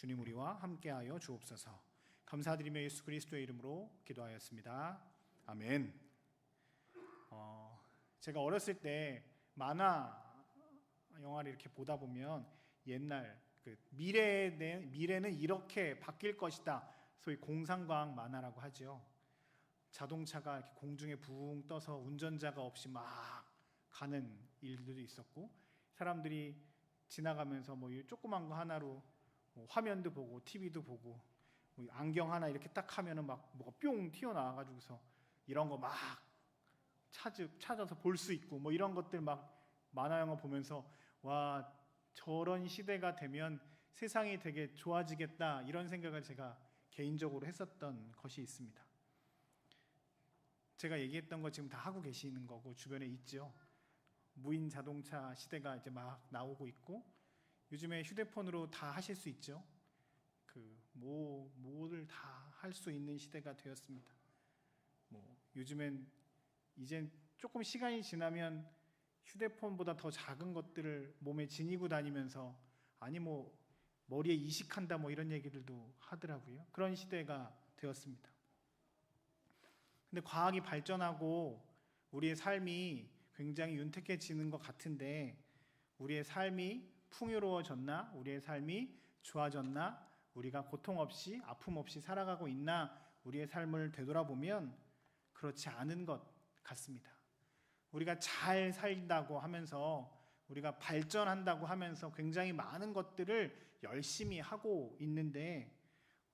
주님 우리와 함께하여 주옵소서. 감사드리며 예수 그리스도의 이름으로 기도하였습니다. 아멘. 제가 어렸을 때 만화 영화를 이렇게 보다 보면 옛날 미래는 이렇게 바뀔 것이다, 소위 공상과학 만화라고 하죠. 자동차가 이렇게 공중에 붕 떠서 운전자가 없이 막 가는 일들도 있었고, 사람들이 지나가면서 뭐 조그만 거 하나로 뭐 화면도 보고 TV도 보고, 뭐 안경 하나 이렇게 딱 하면은 막 뭐가 뿅 튀어나와가지고서 이런 거 막 찾아서 볼 수 있고, 뭐 이런 것들 막 만화 영화 보면서 와, 저런 시대가 되면 세상이 되게 좋아지겠다, 이런 생각을 제가 개인적으로 했었던 것이 있습니다. 제가 얘기했던 거 지금 다 하고 계시는 거고 주변에 있죠. 무인 자동차 시대가 이제 막 나오고 있고, 요즘에 휴대폰으로 다 하실 수 있죠. 뭐를 다 할 수 있는 시대가 되었습니다. 요즘엔 이젠 조금 시간이 지나면 휴대폰보다 더 작은 것들을 몸에 지니고 다니면서, 아니 뭐 머리에 이식한다 뭐 이런 얘기들도 하더라고요. 그런 시대가 되었습니다. 근데 과학이 발전하고 우리의 삶이 굉장히 윤택해지는 것 같은데, 우리의 삶이 풍요로워졌나? 우리의 삶이 좋아졌나? 우리가 고통 없이 아픔 없이 살아가고 있나? 우리의 삶을 되돌아보면 그렇지 않은 것 같습니다. 우리가 잘 살다고 하면서, 우리가 발전한다고 하면서 굉장히 많은 것들을 열심히 하고 있는데,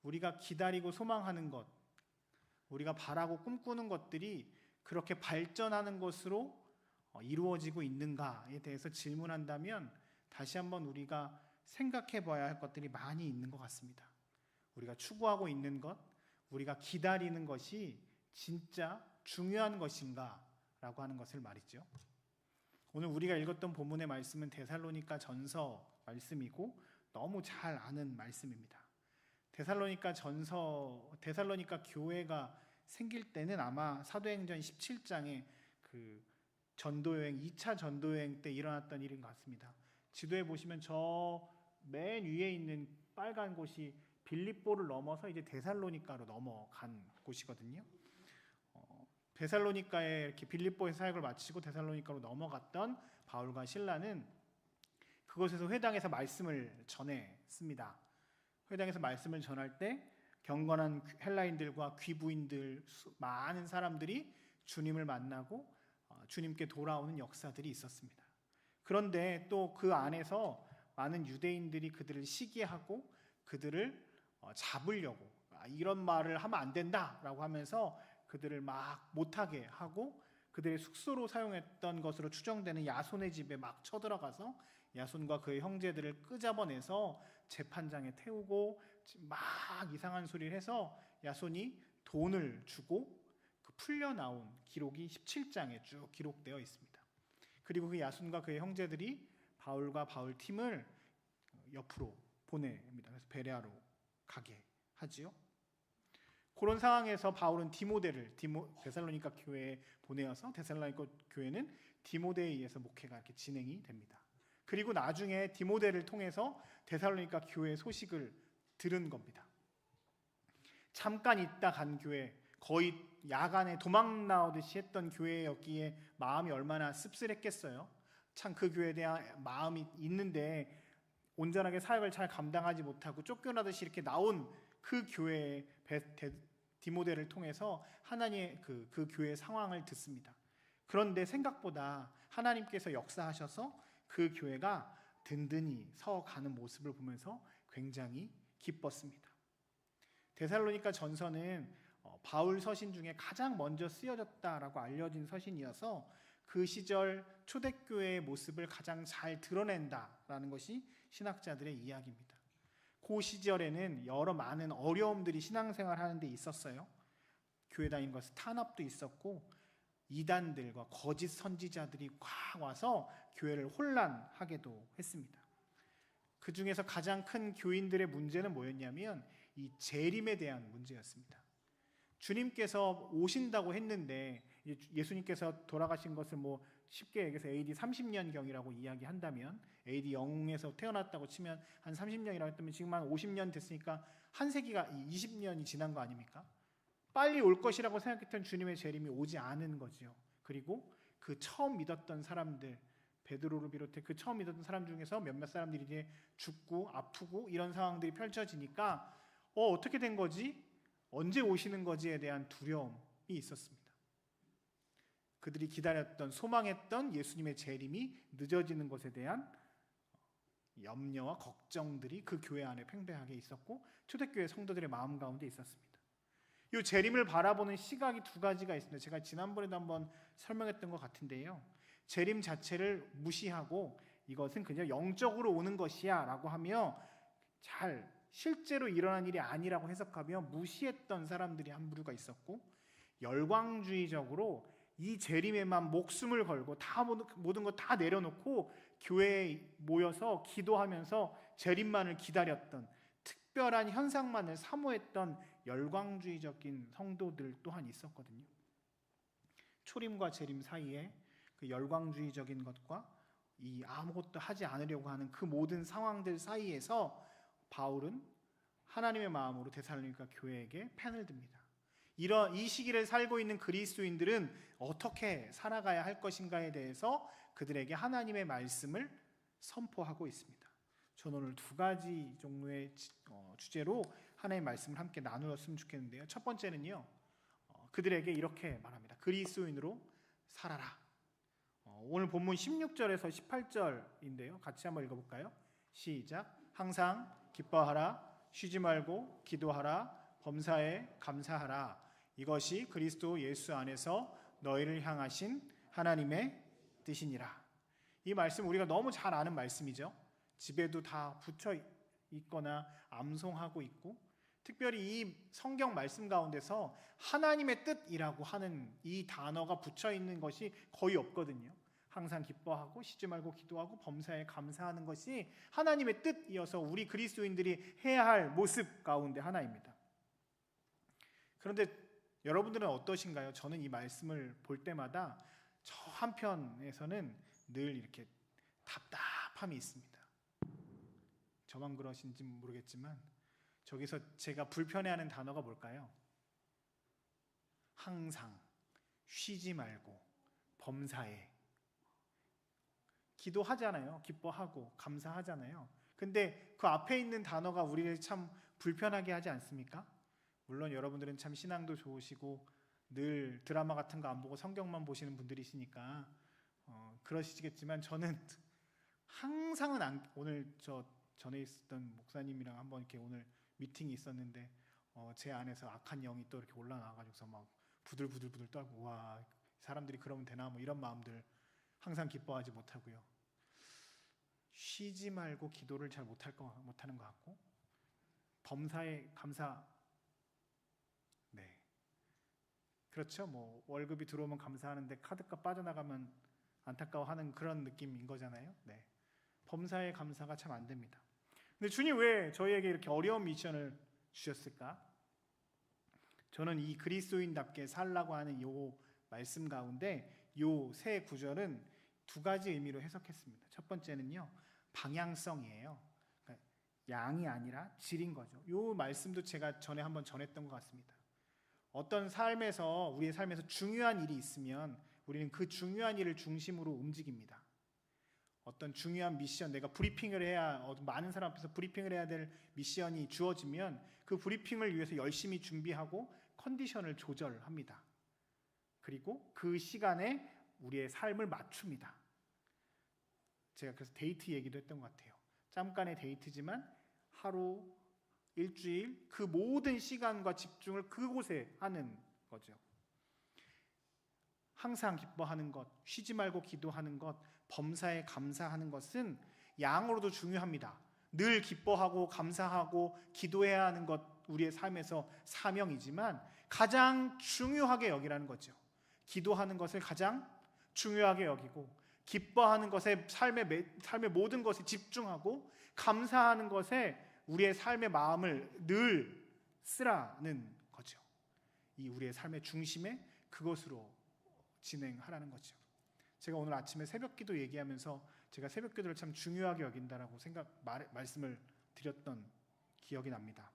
우리가 기다리고 소망하는 것, 우리가 바라고 꿈꾸는 것들이 그렇게 발전하는 것으로 이루어지고 있는가에 대해서 질문한다면, 다시 한번 우리가 생각해 봐야 할 것들이 많이 있는 것 같습니다. 우리가 추구하고 있는 것, 우리가 기다리는 것이 진짜 중요한 것인가 라고 하는 것을 말이죠. 오늘 우리가 읽었던 본문의 말씀은 데살로니가 전서 말씀이고 너무 잘 아는 말씀입니다. 데살로니가 교회가 생길 때는 아마 사도행전 17장에 그 전도여행, 2차 전도여행 때 일어났던 일인 것 같습니다. 지도에 보시면 저 맨 위에 있는 빨간 곳이 빌립보를 넘어서 이제 데살로니가로 넘어간 곳이거든요. 데살로니가에 이렇게 빌립보에서 사역을 마치고 데살로니가로 넘어갔던 바울과 실라는 그곳에서 회당에서 말씀을 전했습니다. 회당에서 말씀을 전할 때 경건한 헬라인들과 귀부인들, 많은 사람들이 주님을 만나고 주님께 돌아오는 역사들이 있었습니다. 그런데 또 그 안에서 많은 유대인들이 그들을 시기하고 그들을 잡으려고, 이런 말을 하면 안 된다라고 하면서 그들을 막 못하게 하고, 그들의 숙소로 사용했던 것으로 추정되는 야손의 집에 막 쳐들어가서 야손과 그의 형제들을 끄잡아내서 재판장에 태우고 막 이상한 소리를 해서 야손이 돈을 주고 풀려 나온 기록이 17장에 쭉 기록되어 있습니다. 그리고 그 야손과 그의 형제들이 바울과 바울 팀을 옆으로 보냅니다. 그래서 베레아로 가게 하지요. 그런 상황에서 바울은 디모데를 데살로니가 교회에 보내어서 데살로니가 교회는 디모데에 의해서 목회가 이렇게 진행이 됩니다. 그리고 나중에 디모데를 통해서 데살로니가 교회의 소식을 들은 겁니다. 잠깐 있다 간 교회, 거의 야간에 도망 나오듯이 했던 교회였기에 마음이 얼마나 씁쓸했겠어요. 참 그 교회에 대한 마음이 있는데 온전하게 사역을 잘 감당하지 못하고 쫓겨나듯이 이렇게 나온 그 교회의 디모데를 통해서 하나님의 그 교회의 상황을 듣습니다. 그런데 생각보다 하나님께서 역사하셔서 그 교회가 든든히 서가는 모습을 보면서 굉장히 기뻤습니다. 데살로니가 전서는 바울 서신 중에 가장 먼저 쓰여졌다라고 알려진 서신이어서 그 시절 초대교회의 모습을 가장 잘 드러낸다라는 것이 신학자들의 이야기입니다. 그 시절에는 여러 많은 어려움들이 신앙생활 하는 데 있었어요. 교회 다니는 것은 탄압도 있었고, 이단들과 거짓 선지자들이 꽉 와서 교회를 혼란하게도 했습니다. 그 중에서 가장 큰 교인들의 문제는 뭐였냐면 이 재림에 대한 문제였습니다. 주님께서 오신다고 했는데, 예수님께서 돌아가신 것을 쉽게 얘기해서 AD 30년경이라고 이야기한다면 AD 0에서 태어났다고 치면 한 30년이라고 했다면 지금 한 50년 됐으니까 한 세기가 20년이 지난 거 아닙니까? 빨리 올 것이라고 생각했던 주님의 재림이 오지 않은 거지요. 그리고 그 처음 믿었던 사람들, 베드로를 비롯해 그 처음 믿었던 사람 중에서 몇몇 사람들이 이제 죽고 아프고 이런 상황들이 펼쳐지니까 어떻게 된 거지? 언제 오시는 거지에 대한 두려움이 있었습니다. 그들이 기다렸던, 소망했던 예수님의 재림이 늦어지는 것에 대한 염려와 걱정들이 그 교회 안에 팽배하게 있었고 초대교회 성도들의 마음 가운데 있었습니다. 이 재림을 바라보는 시각이 두 가지가 있습니다. 제가 지난번에도 한번 설명했던 것 같은데요. 재림 자체를 무시하고 이것은 그냥 영적으로 오는 것이야 라고 하며 잘 실제로 일어난 일이 아니라고 해석하며 무시했던 사람들이 한 부류가 있었고, 열광주의적으로 이 재림에만 목숨을 걸고 다 모든 거 다 내려놓고 교회에 모여서 기도하면서 재림만을 기다렸던, 특별한 현상만을 사모했던 열광주의적인 성도들 또한 있었거든요. 초림과 재림 사이에 그 열광주의적인 것과 이 아무것도 하지 않으려고 하는 그 모든 상황들 사이에서 바울은 하나님의 마음으로 데살로니가 교회에게 펜을 듭니다. 이 시기를 살고 있는 그리스도인들은 어떻게 살아가야 할 것인가에 대해서 그들에게 하나님의 말씀을 선포하고 있습니다. 저는 오늘 두 가지 종류의 주제로 하나님의 말씀을 함께 나누었으면 좋겠는데요. 첫 번째는요, 그들에게 이렇게 말합니다. 그리스도인으로 살아라. 오늘 본문 16절에서 18절인데요. 같이 한번 읽어볼까요? 시작. 항상 기뻐하라. 쉬지 말고 기도하라. 범사에 감사하라. 이것이 그리스도 예수 안에서 너희를 향하신 하나님의 뜻이니라. 이 말씀 우리가 너무 잘 아는 말씀이죠. 집에도 다 붙여 있거나 암송하고 있고, 특별히 이 성경 말씀 가운데서 하나님의 뜻이라고 하는 이 단어가 붙여 있는 것이 거의 없거든요. 항상 기뻐하고 쉬지 말고 기도하고 범사에 감사하는 것이 하나님의 뜻이어서 우리 그리스도인들이 해야 할 모습 가운데 하나입니다. 그런데 여러분들은 어떠신가요? 저는 이 말씀을 볼 때마다 저 한편에서는 늘 이렇게 답답함이 있습니다. 저만 그러신지 모르겠지만 저기서 제가 불편해하는 단어가 뭘까요? 항상, 쉬지 말고, 범사에. 기도하잖아요. 기뻐하고 감사하잖아요. 근데 그 앞에 있는 단어가 우리를 참 불편하게 하지 않습니까? 물론 여러분들은 참 신앙도 좋으시고 늘 드라마 같은 거 안 보고 성경만 보시는 분들이시니까 그러시겠지만 저는 항상은 오늘 저 전에 있었던 목사님이랑 한번 이렇게 오늘 미팅이 있었는데 제 안에서 악한 영이 또 이렇게 올라나가지고서 막 부들부들 떨고, 와, 사람들이 그러면 되나 뭐 이런 마음들 항상 기뻐하지 못하고요. 쉬지 말고 기도를 잘 못하는 것 같고, 범사에 감사. 네, 그렇죠. 뭐 월급이 들어오면 감사하는데 카드값 빠져나가면 안타까워하는 그런 느낌인 거잖아요. 네, 범사에 감사가 참 안 됩니다. 근데 주님 왜 저희에게 이렇게 어려운 미션을 주셨을까? 저는 이 그리스도인답게 살라고 하는 이 말씀 가운데 이 세 구절은 두 가지 의미로 해석했습니다. 첫 번째는요, 방향성이에요. 그러니까 양이 아니라 질인 거죠. 이 말씀도 제가 전에 한번 전했던 것 같습니다. 어떤 우리의 삶에서 중요한 일이 있으면 우리는 그 중요한 일을 중심으로 움직입니다. 어떤 중요한 미션, 내가 브리핑을 해야, 많은 사람 앞에서 브리핑을 해야 될 미션이 주어지면 그 브리핑을 위해서 열심히 준비하고 컨디션을 조절합니다. 그리고 그 시간에 우리의 삶을 맞춥니다. 제가 그래서 데이트 얘기도 했던 것 같아요. 잠깐의 데이트지만 하루, 일주일 그 모든 시간과 집중을 그곳에 하는 거죠. 항상 기뻐하는 것, 쉬지 말고 기도하는 것, 범사에 감사하는 것은 양으로도 중요합니다. 늘 기뻐하고 감사하고 기도해야 하는 것, 우리의 삶에서 사명이지만 가장 중요하게 여기라는 거죠. 기도하는 것을 가장 중요하게 여기고, 기뻐하는 것에 삶의 모든 것에 집중하고, 감사하는 것에 우리의 삶의 마음을 늘 쓰라는 거죠. 이 우리의 삶의 중심에 그것으로 진행하라는 거죠. 제가 오늘 아침에 새벽기도 얘기하면서 제가 새벽기도를 참 중요하게 여긴다라고 말씀을 드렸던 기억이 납니다.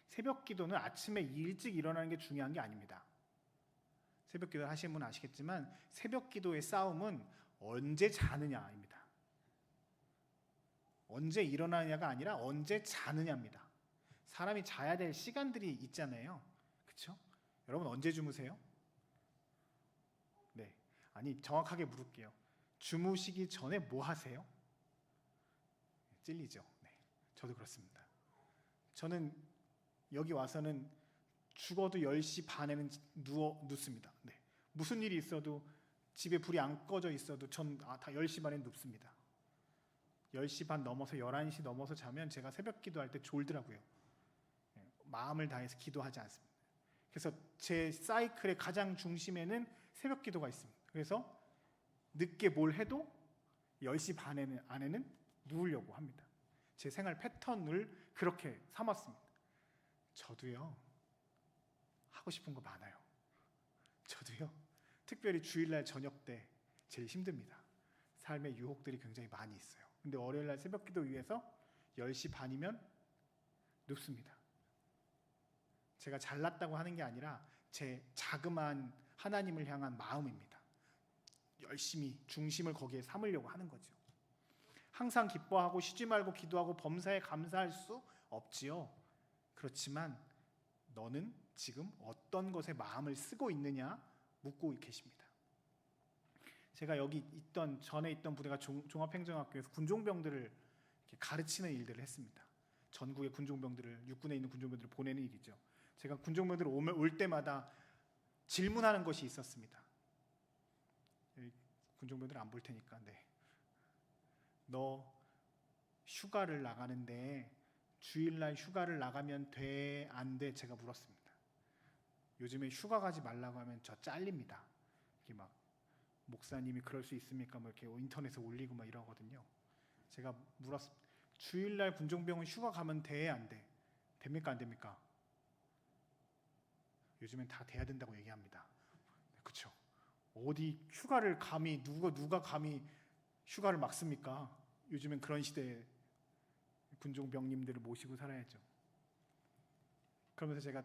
새벽기도는 아침에 일찍 일어나는 게 중요한 게 아닙니다. 새벽기도 하시는 분은 아시겠지만 새벽기도의 싸움은 언제 자느냐입니다. 언제 일어나느냐가 아니라 언제 자느냐입니다. 사람이 자야 될 시간들이 있잖아요. 그렇죠? 여러분 언제 주무세요? 네. 아니 정확하게 물을게요. 주무시기 전에 뭐 하세요? 찔리죠. 네. 저도 그렇습니다. 저는 여기 와서는 죽어도 10시 반에는 눕습니다. 네. 무슨 일이 있어도 집에 불이 안 꺼져 있어도 전 다 10시 반에 눕습니다. 10시 반 넘어서 11시 넘어서 자면 제가 새벽 기도할 때 졸더라고요. 마음을 다해서 기도하지 않습니다. 그래서 제 사이클의 가장 중심에는 새벽 기도가 있습니다. 그래서 늦게 뭘 해도 10시 안에는 누우려고 합니다. 제 생활 패턴을 그렇게 삼았습니다. 저도요. 하고 싶은 거 많아요. 저도요. 특별히 주일날 저녁 때 제일 힘듭니다. 삶의 유혹들이 굉장히 많이 있어요. 근데 월요일날 새벽기도 위해서 10시 반이면 눕습니다. 제가 잘났다고 하는 게 아니라 제 자그마한 하나님을 향한 마음입니다. 열심히 중심을 거기에 삼으려고 하는 거죠. 항상 기뻐하고 쉬지 말고 기도하고 범사에 감사할 수 없지요. 그렇지만 너는 지금 어떤 것에 마음을 쓰고 있느냐 묻고 계십니다. 제가 여기 전에 있던 부대가 종합행정학교에서 군종병들을 이렇게 가르치는 일들을 했습니다. 전국의 군종병들을, 육군에 있는 군종병들을 보내는 일이죠. 제가 군종병들 올 때마다 질문하는 것이 있었습니다. 군종병들 안 볼 테니까. 네. 너 휴가를 나가는데 주일날 휴가를 나가면 돼? 안 돼? 제가 물었습니다. 요즘에 휴가 가지 말라고 하면 저 잘립니다. 이렇게 막 목사님이 그럴 수 있습니까? 뭐 이렇게 인터넷에 올리고 막 이러거든요. 제가 물었습니다. 주일날 군종병은 휴가 가면 돼? 안 돼? 됩니까? 안 됩니까? 요즘엔 다 돼야 된다고 얘기합니다. 그렇죠? 어디 휴가를 감히 누가 감히 휴가를 막습니까? 요즘엔 그런 시대에 군종병님들을 모시고 살아야죠. 그러면서 제가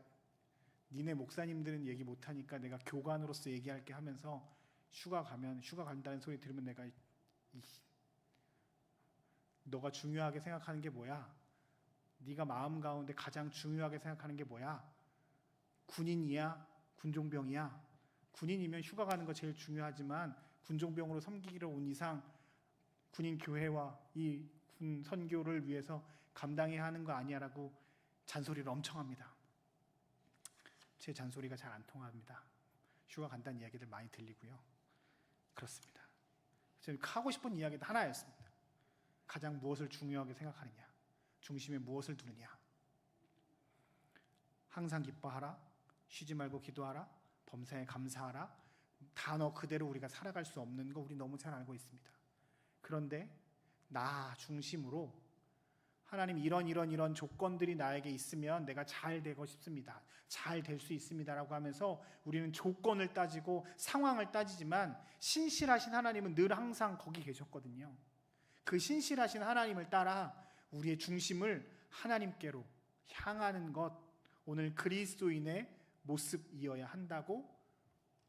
니네 목사님들은 얘기 못하니까 내가 교관으로서 얘기할게 하면서 휴가 간다는 소리 들으면 내가 너가 중요하게 생각하는 게 뭐야? 네가 마음 가운데 가장 중요하게 생각하는 게 뭐야? 군인이야? 군종병이야? 군인이면 휴가 가는 거 제일 중요하지만 군종병으로 섬기기로 온 이상 군인 교회와 이 군 선교를 위해서 감당해야 하는 거 아니야라고 잔소리를 엄청 합니다. 제 잔소리가 잘 안 통합니다. 휴가 간다는 이야기들 많이 들리고요. 그렇습니다. 제가 하고 싶은 이야기도 하나였습니다. 가장 무엇을 중요하게 생각하느냐, 중심에 무엇을 두느냐. 항상 기뻐하라, 쉬지 말고 기도하라, 범사에 감사하라. 단어 그대로 우리가 살아갈 수 없는 거 우리 너무 잘 알고 있습니다. 그런데 나 중심으로 하나님 이런 조건들이 나에게 있으면 내가 잘 되고 싶습니다. 잘 될 수 있습니다라고 하면서 우리는 조건을 따지고 상황을 따지지만 신실하신 하나님은 늘 항상 거기 계셨거든요. 그 신실하신 하나님을 따라 우리의 중심을 하나님께로 향하는 것, 오늘 그리스도인의 모습이어야 한다고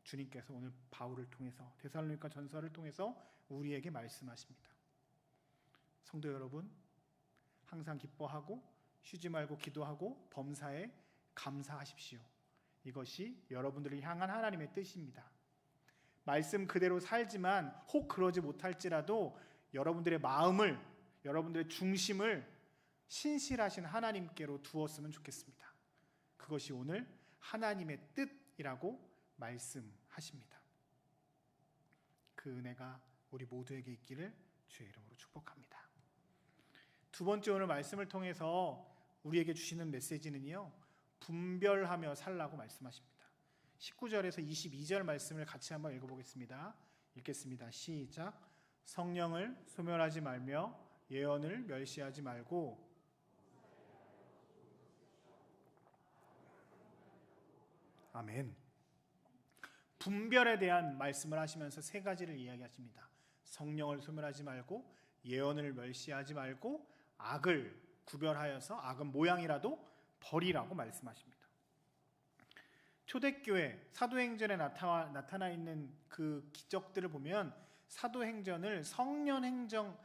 주님께서 오늘 바울을 통해서 데살로니가 전서를 통해서 우리에게 말씀하십니다. 성도 여러분, 항상 기뻐하고 쉬지 말고 기도하고 범사에 감사하십시오. 이것이 여러분들을 향한 하나님의 뜻입니다. 말씀 그대로 살지만 혹 그러지 못할지라도 여러분들의 마음을, 여러분들의 중심을 신실하신 하나님께로 두었으면 좋겠습니다. 그것이 오늘 하나님의 뜻이라고 말씀하십니다. 그 은혜가 우리 모두에게 있기를 주의 이름으로 축복합니다. 두 번째 오늘 말씀을 통해서 우리에게 주시는 메시지는요, 분별하며 살라고 말씀하십니다. 19절에서 22절 말씀을 같이 한번 읽어보겠습니다. 읽겠습니다. 시작. 성령을 소멸하지 말며 예언을 멸시하지 말고 아멘. 분별에 대한 말씀을 하시면서 세 가지를 이야기하십니다. 성령을 소멸하지 말고, 예언을 멸시하지 말고, 악을 구별하여서 악은 모양이라도 버리라고 말씀하십니다. 초대교회 사도행전에 나타나 있는 그 기적들을 보면 사도행전을 성령행전,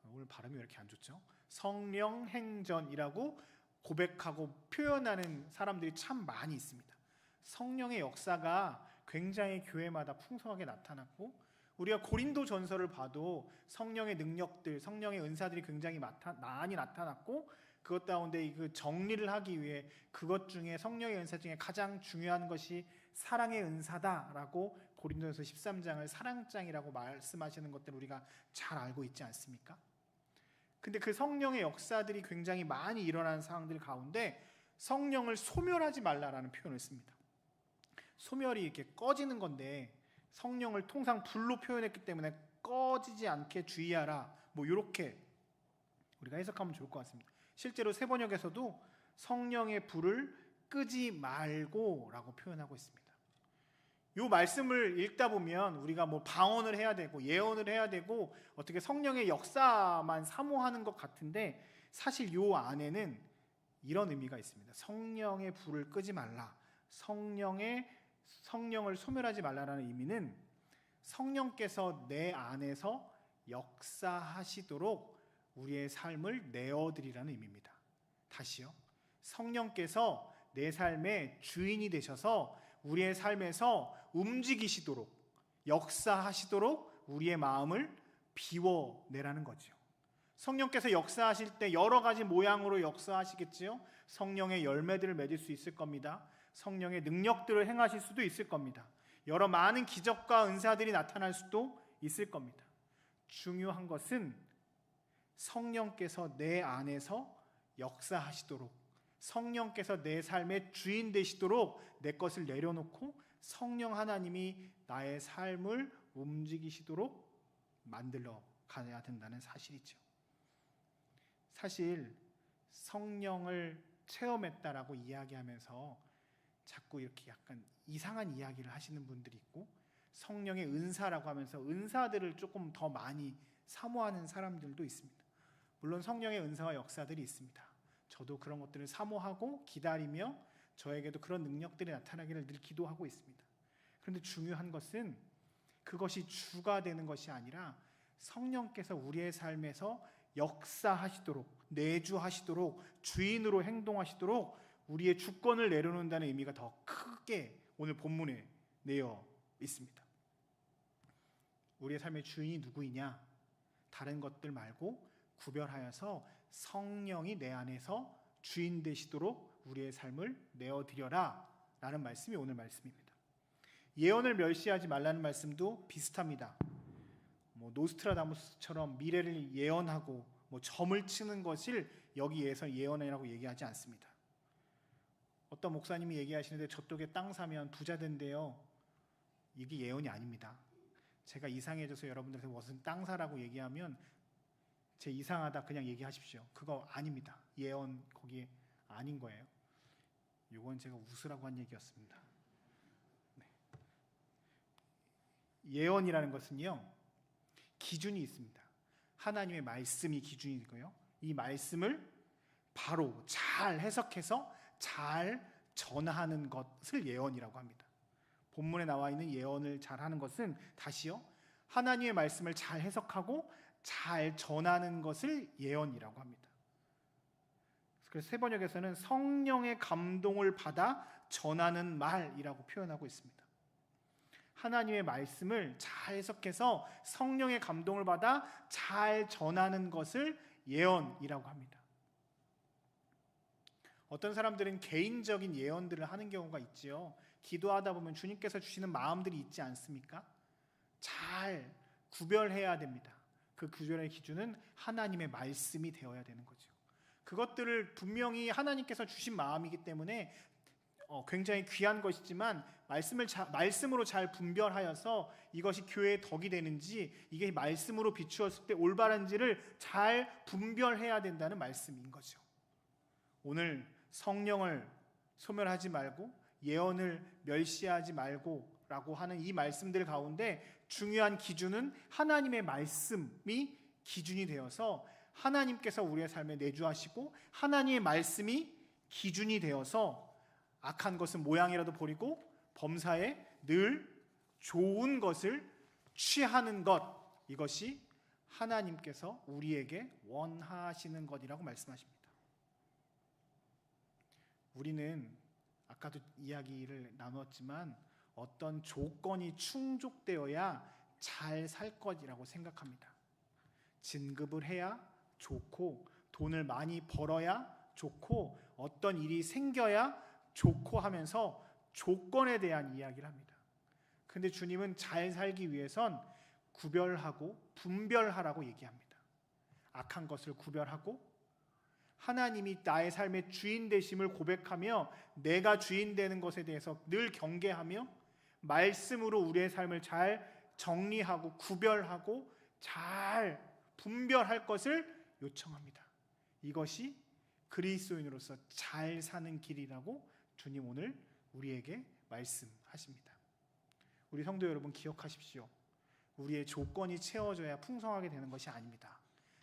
오늘 발음이 왜 이렇게 안 좋죠? 성령행전이라고 고백하고 표현하는 사람들이 참 많이 있습니다. 성령의 역사가 굉장히 교회마다 풍성하게 나타났고, 우리가 고린도 전서를 봐도 성령의 능력들, 성령의 은사들이 굉장히 많이 나타났고, 그것 가운데 그 정리를 하기 위해 그것 중에 성령의 은사 중에 가장 중요한 것이 사랑의 은사다라고 고린도전서 13장을 사랑장이라고 말씀하시는 것들을 우리가 잘 알고 있지 않습니까? 근데 그 성령의 역사들이 굉장히 많이 일어나는 상황들 가운데 성령을 소멸하지 말라라는 표현을 씁니다. 소멸이 이렇게 꺼지는 건데 성령을 통상 불로 표현했기 때문에 꺼지지 않게 주의하라, 뭐 이렇게 우리가 해석하면 좋을 것 같습니다. 실제로 새 번역에서도 성령의 불을 끄지 말고 라고 표현하고 있습니다. 이 말씀을 읽다 보면 우리가 뭐 방언을 해야 되고 예언을 해야 되고 어떻게 성령의 역사만 사모하는 것 같은데, 사실 이 안에는 이런 의미가 있습니다. 성령의 불을 끄지 말라, 성령을 소멸하지 말라라는 의미는 성령께서 내 안에서 역사하시도록 우리의 삶을 내어드리라는 의미입니다. 다시요. 성령께서 내 삶의 주인이 되셔서 우리의 삶에서 움직이시도록, 역사하시도록 우리의 마음을 비워내라는 거죠. 성령께서 역사하실 때 여러 가지 모양으로 역사하시겠지요. 성령의 열매들을 맺을 수 있을 겁니다. 성령의 능력들을 행하실 수도 있을 겁니다. 여러 많은 기적과 은사들이 나타날 수도 있을 겁니다. 중요한 것은 성령께서 내 안에서 역사하시도록, 성령께서 내 삶의 주인 되시도록 내 것을 내려놓고 성령 하나님이 나의 삶을 움직이시도록 만들어 가야 된다는 사실이죠. 사실 성령을 체험했다라고 이야기하면서 자꾸 이렇게 약간 이상한 이야기를 하시는 분들이 있고, 성령의 은사라고 하면서 은사들을 조금 더 많이 사모하는 사람들도 있습니다. 물론 성령의 은사와 역사들이 있습니다. 저도 그런 것들을 사모하고 기다리며 저에게도 그런 능력들이 나타나기를 늘 기도하고 있습니다. 그런데 중요한 것은 그것이 주가 되는 것이 아니라 성령께서 우리의 삶에서 역사하시도록, 내주하시도록, 주인으로 행동하시도록 우리의 주권을 내려놓는다는 의미가 더 크게 오늘 본문에 내어 있습니다. 우리의 삶의 주인이 누구이냐? 다른 것들 말고 구별하여서 성령이 내 안에서 주인 되시도록 우리의 삶을 내어드려라 라는 말씀이 오늘 말씀입니다. 예언을 멸시하지 말라는 말씀도 비슷합니다. 노스트라다무스처럼 미래를 예언하고 점을 치는 것을 여기에서 예언이라고 얘기하지 않습니다. 어떤 목사님이 얘기하시는데 저쪽에 땅 사면 부자 된대요. 이게 예언이 아닙니다. 제가 이상해져서 여러분들한테 무슨 땅 사라고 얘기하면 제 이상하다 그냥 얘기하십시오. 그거 아닙니다. 예언 거기에 아닌 거예요. 이건 제가 웃으라고 한 얘기였습니다. 네. 예언이라는 것은요, 기준이 있습니다. 하나님의 말씀이 기준이고요. 이 말씀을 바로 잘 해석해서 잘 전하는 것을 예언이라고 합니다. 본문에 나와 있는 예언을 잘하는 것은 다시요, 하나님의 말씀을 잘 해석하고 잘 전하는 것을 예언이라고 합니다. 그래서 새 번역에서는 성령의 감동을 받아 전하는 말이라고 표현하고 있습니다. 하나님의 말씀을 잘 해석해서 성령의 감동을 받아 잘 전하는 것을 예언이라고 합니다. 어떤 사람들은 개인적인 예언들을 하는 경우가 있지요. 기도하다 보면 주님께서 주시는 마음들이 있지 않습니까? 잘 구별해야 됩니다. 그 구별의 기준은 하나님의 말씀이 되어야 되는 거죠. 그것들을 분명히 하나님께서 주신 마음이기 때문에 굉장히 귀한 것이지만 말씀으로 잘 분별하여서 이것이 교회의 덕이 되는지, 이게 말씀으로 비추었을 때 올바른지를 잘 분별해야 된다는 말씀인 거죠. 오늘 성령을 소멸하지 말고 예언을 멸시하지 말고 라고 하는 이 말씀들 가운데 중요한 기준은 하나님의 말씀이 기준이 되어서 하나님께서 우리의 삶에 내주하시고 하나님의 말씀이 기준이 되어서 악한 것은 모양이라도 버리고 범사에 늘 좋은 것을 취하는 것, 이것이 하나님께서 우리에게 원하시는 것이라고 말씀하십니다. 우리는 아까도 이야기를 나누었지만 어떤 조건이 충족되어야 잘 살 것이라고 생각합니다. 진급을 해야 좋고 돈을 많이 벌어야 좋고 어떤 일이 생겨야 좋고 하면서 조건에 대한 이야기를 합니다. 근데 주님은 잘 살기 위해선 구별하고 분별하라고 얘기합니다. 악한 것을 구별하고 하나님이 나의 삶의 주인 되심을 고백하며 내가 주인 되는 것에 대해서 늘 경계하며 말씀으로 우리의 삶을 잘 정리하고 구별하고 잘 분별할 것을 요청합니다. 이것이 그리스도인으로서 잘 사는 길이라고 주님 오늘 우리에게 말씀하십니다. 우리 성도 여러분 기억하십시오. 우리의 조건이 채워져야 풍성하게 되는 것이 아닙니다.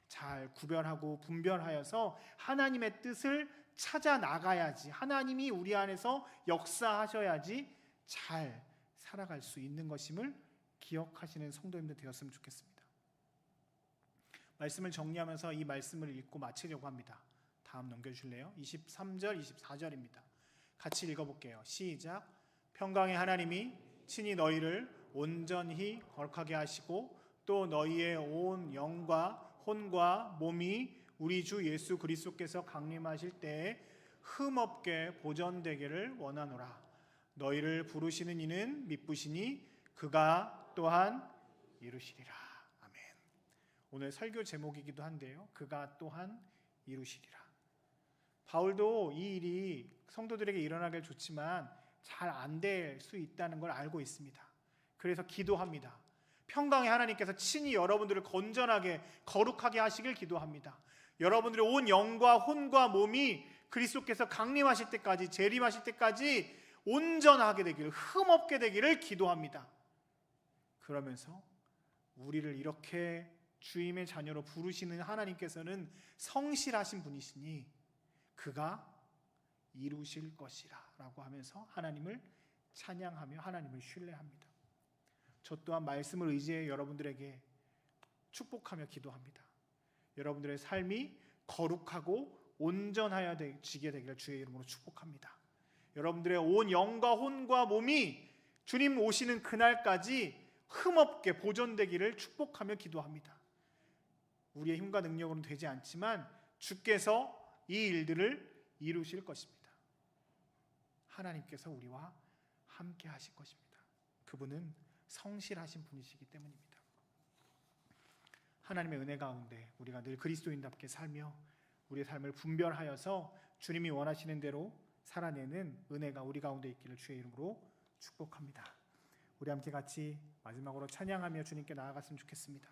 잘 구별하고 분별하여서 하나님의 뜻을 찾아 나가야지, 하나님이 우리 안에서 역사하셔야지 잘 살아갈 수 있는 것임을 기억하시는 성도님들 되었으면 좋겠습니다. 말씀을 정리하면서 이 말씀을 읽고 마치려고 합니다. 다음 넘겨주실래요? 23절, 24절입니다. 같이 읽어볼게요. 시작. 평강의 하나님이 친히 너희를 온전히 거룩하게 하시고 또 너희의 온 영과 혼과 몸이 우리 주 예수 그리스도께서 강림하실 때에 흠없게 보존되기를 원하노라. 너희를 부르시는 이는 미쁘시니 그가 또한 이루시리라. 아멘. 오늘 설교 제목이기도 한데요. 그가 또한 이루시리라. 바울도 이 일이 성도들에게 일어나길 좋지만 잘 안 될 수 있다는 걸 알고 있습니다. 그래서 기도합니다. 평강의 하나님께서 친히 여러분들을 건전하게 거룩하게 하시길 기도합니다. 여러분들의 온 영과 혼과 몸이 그리스도께서 강림하실 때까지, 재림하실 때까지 온전하게 되기를, 흠없게 되기를 기도합니다. 그러면서 우리를 이렇게 주임의 자녀로 부르시는 하나님께서는 성실하신 분이시니 그가 이루실 것이라 라고 하면서 하나님을 찬양하며 하나님을 신뢰합니다. 저 또한 말씀을 의지해 여러분들에게 축복하며 기도합니다. 여러분들의 삶이 거룩하고 온전하여지게 되기를 주의 이름으로 축복합니다. 여러분들의 온 영과 혼과 몸이 주님 오시는 그날까지 흠없게 보존되기를 축복하며 기도합니다. 우리의 힘과 능력으로는 되지 않지만 주께서 이 일들을 이루실 것입니다. 하나님께서 우리와 함께 하실 것입니다. 그분은 성실하신 분이시기 때문입니다. 하나님의 은혜 가운데 우리가 늘 그리스도인답게 살며 우리의 삶을 분별하여서 주님이 원하시는 대로 살아내는 은혜가 우리 가운데 있기를 주의 이름으로 축복합니다. 우리 함께 같이 마지막으로 찬양하며 주님께 나아갔으면 좋겠습니다.